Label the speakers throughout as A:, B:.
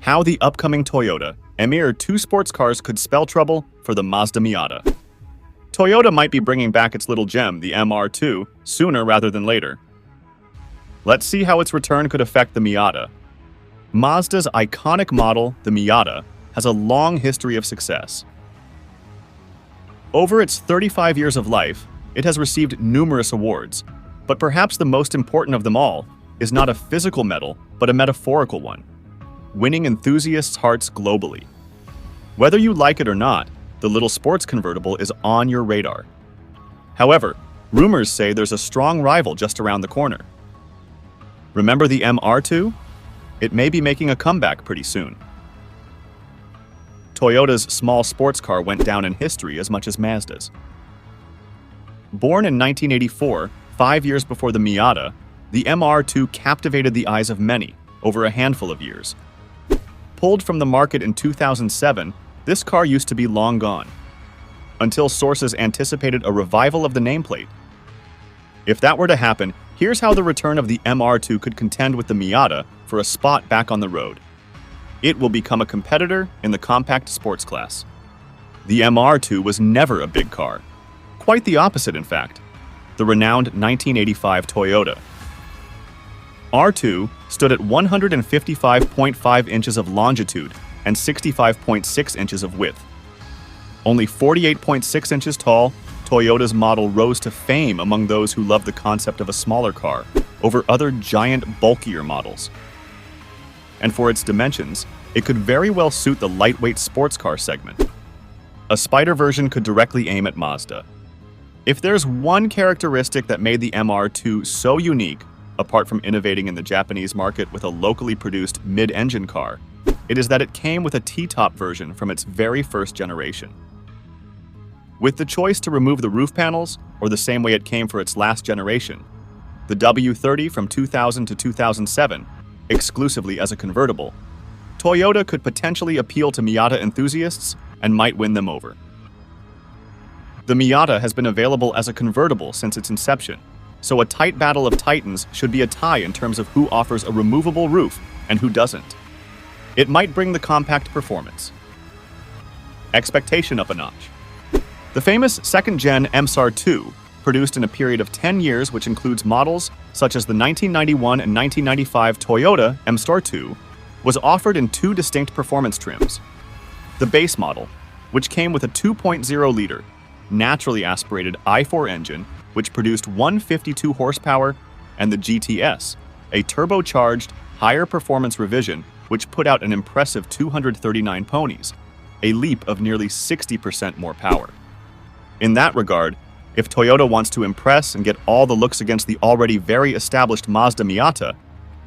A: how the upcoming Toyota MR2 sports cars could spell trouble for the Mazda Miata. Toyota might be bringing back its little gem, the MR2, sooner rather than later. Let's see how its return could affect the Miata. Mazda's iconic model, the Miata, has a long history of success. Over its 35 years of life, it has received numerous awards, but perhaps the most important of them all is not a physical medal, but a metaphorical one, winning enthusiasts' hearts globally. Whether you like it or not, the little sports convertible is on your radar. However, rumors say there's a strong rival just around the corner. Remember the MR2? It may be making a comeback pretty soon. Toyota's small sports car went down in history as much as Mazda's. Born in 1984, 5 years before the Miata, the MR2 captivated the eyes of many over a handful of years. Pulled from the market in 2007, this car used to be long gone, until sources anticipated a revival of the nameplate. If that were to happen, here's how the return of the MR2 could contend with the Miata for a spot back on the road. It will become a competitor in the compact sports class. The MR2 was never a big car. Quite the opposite, in fact. The renowned 1985 Toyota R2 stood at 155.5 inches of longitude and 65.6 inches of width. Only 48.6 inches tall, Toyota's model rose to fame among those who love the concept of a smaller car over other giant, bulkier models. And for its dimensions, it could very well suit the lightweight sports car segment. A Spider version could directly aim at Mazda. If there's one characteristic that made the MR2 so unique, apart from innovating in the Japanese market with a locally produced mid-engine car, it is that it came with a T-top version from its very first generation. With the choice to remove the roof panels, or the same way it came for its last generation, the W30 from 2000 to 2007, exclusively as a convertible, Toyota could potentially appeal to Miata enthusiasts and might win them over. The Miata has been available as a convertible since its inception, so a tight battle of titans should be a tie in terms of who offers a removable roof and who doesn't. It might bring the compact performance. Expectation up a notch. The famous second-gen MR2, produced in a period of 10 years which includes models such as the 1991 and 1995 Toyota MR2, was offered in two distinct performance trims. The base model, which came with a 2.0-liter, naturally aspirated i4 engine, which produced 152 horsepower, and the GTS, a turbocharged, higher performance revision which put out an impressive 239 ponies, a leap of nearly 60% more power. In that regard, if Toyota wants to impress and get all the looks against the already very established Mazda Miata,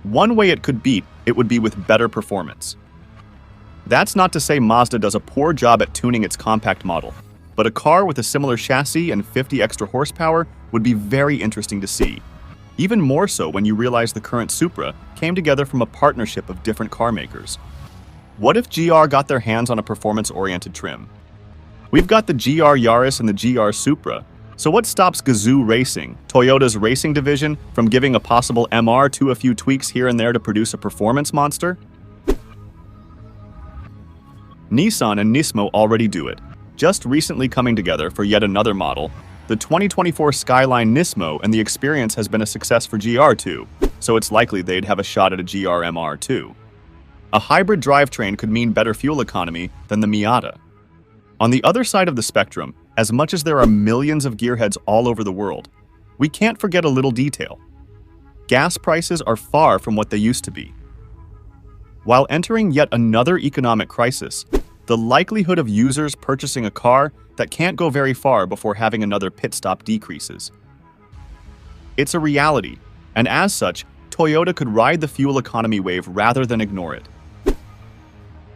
A: one way it could beat it would be with better performance. That's not to say Mazda does a poor job at tuning its compact model, but a car with a similar chassis and 50 extra horsepower would be very interesting to see. Even more so when you realize the current Supra came together from a partnership of different car makers. What if GR got their hands on a performance-oriented trim? We've got the GR Yaris and the GR Supra, so what stops Gazoo Racing, Toyota's racing division, from giving a possible MR2 a few tweaks here and there to produce a performance monster? Nissan and Nismo already do it, just recently coming together for yet another model, the 2024 Skyline Nismo, and the experience has been a success for GR2, so it's likely they'd have a shot at a GR MR2. A hybrid drivetrain could mean better fuel economy than the Miata. On the other side of the spectrum, as much as there are millions of gearheads all over the world, we can't forget a little detail. Gas prices are far from what they used to be. While entering yet another economic crisis, the likelihood of users purchasing a car that can't go very far before having another pit stop decreases. It's a reality, and as such, Toyota could ride the fuel economy wave rather than ignore it.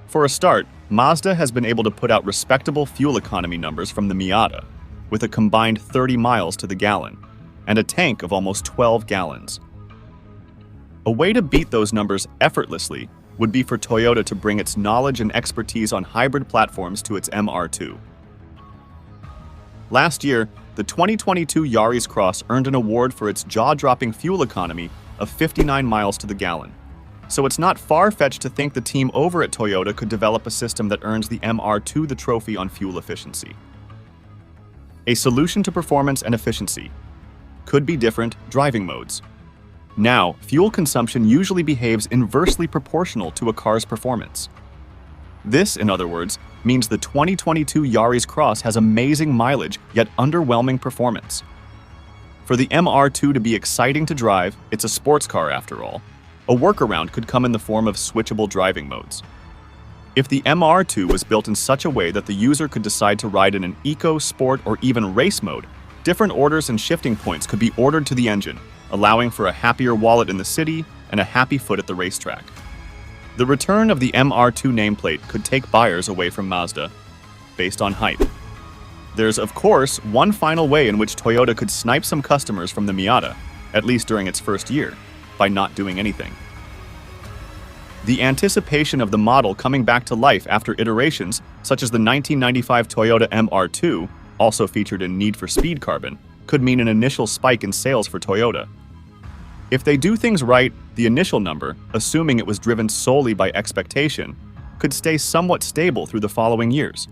A: For a start, Mazda has been able to put out respectable fuel economy numbers from the Miata, with a combined 30 miles to the gallon, and a tank of almost 12 gallons. A way to beat those numbers effortlessly would be for Toyota to bring its knowledge and expertise on hybrid platforms to its MR2. Last year, the 2022 Yaris Cross earned an award for its jaw-dropping fuel economy of 59 miles to the gallon. So it's not far-fetched to think the team over at Toyota could develop a system that earns the MR2 the trophy on fuel efficiency. A solution to performance and efficiency could be different driving modes. Now, fuel consumption usually behaves inversely proportional to a car's performance. This, in other words, means the 2022 Yaris Cross has amazing mileage, yet underwhelming performance. For the MR2 to be exciting to drive, it's a sports car after all. A workaround could come in the form of switchable driving modes. If the MR2 was built in such a way that the user could decide to ride in an eco, sport, or even race mode, different orders and shifting points could be ordered to the engine, allowing for a happier wallet in the city and a happy foot at the racetrack. The return of the MR2 nameplate could take buyers away from Mazda, based on hype. There's, of course, one final way in which Toyota could snipe some customers from the Miata, at least during its first year, by not doing anything. The anticipation of the model coming back to life after iterations, such as the 1995 Toyota MR2, also featured in Need for Speed Carbon, could mean an initial spike in sales for Toyota. If they do things right, the initial number, assuming it was driven solely by expectation, could stay somewhat stable through the following years.